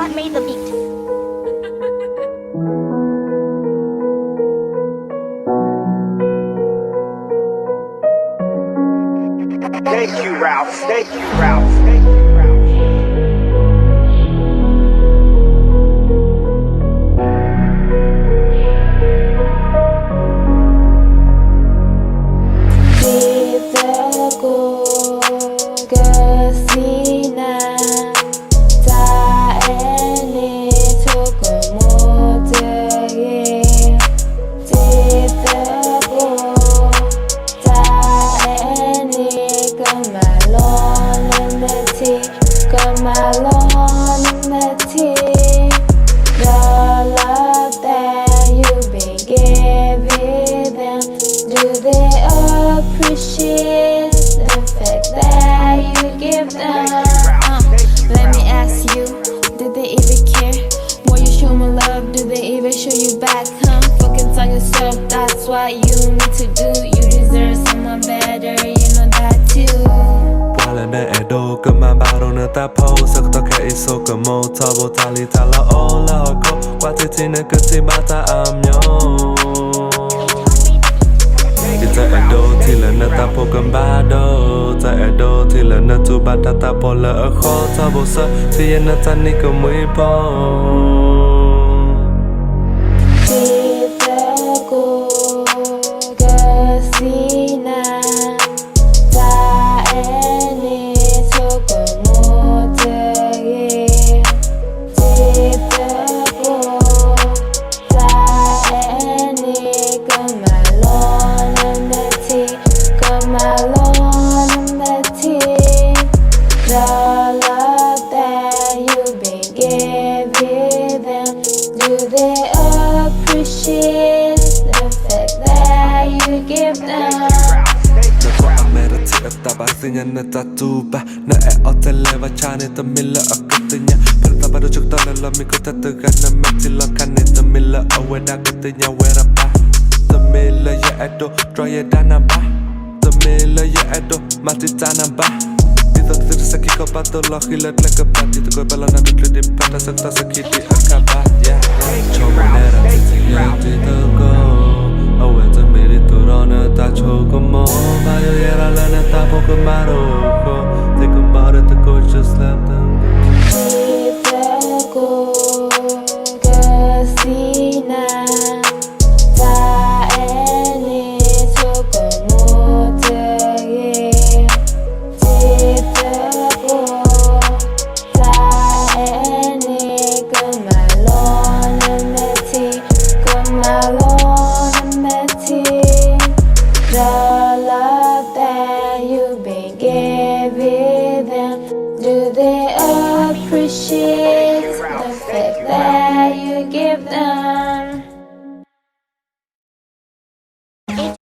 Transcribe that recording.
that made the beat. Thank you, Ralph. Thank you, Ralph. Thank you, Ralph. Got my lawn in the tea. The love that you've been giving them, do they appreciate the fact that you give them? Let me ask you, do they even care? When you show me love, do they even show you back? Focus on yourself, that's what you need to do. You deserve someone better, you know that too. Come on, battle na ta po sa to ka iso ka mo tabo tali tala ola ko wa ti tin ka ti mata amyo It's a edo tila na ta po kan bado ta edo tila na tu bata ta po la kho tabo sa ti na ta ni ka mui po Do they appreciate the fact that you give them? Tabasinha na tatuba na oteleva chane tamila akatinya Perta baru chuk talala miko tatuga na metila kane tamila aweda katinya wera ba Tamila ya edo droya dana ba Tamila ya edo matitana ba Dito tiri saki ko pato lohilat leka ba Dito ko bala na dutli di pata sakta sakiti akaba Chomo nera titi ya dito go Aweta miri turona ta choko mo Bayo yera lana ta poko maroko Think about it, the coach just let them go Casina Ta eni toko mote Titako Ta eni kamalon meti Kamalon meti The love that you've been giving them, do they appreciate the fact that you give them?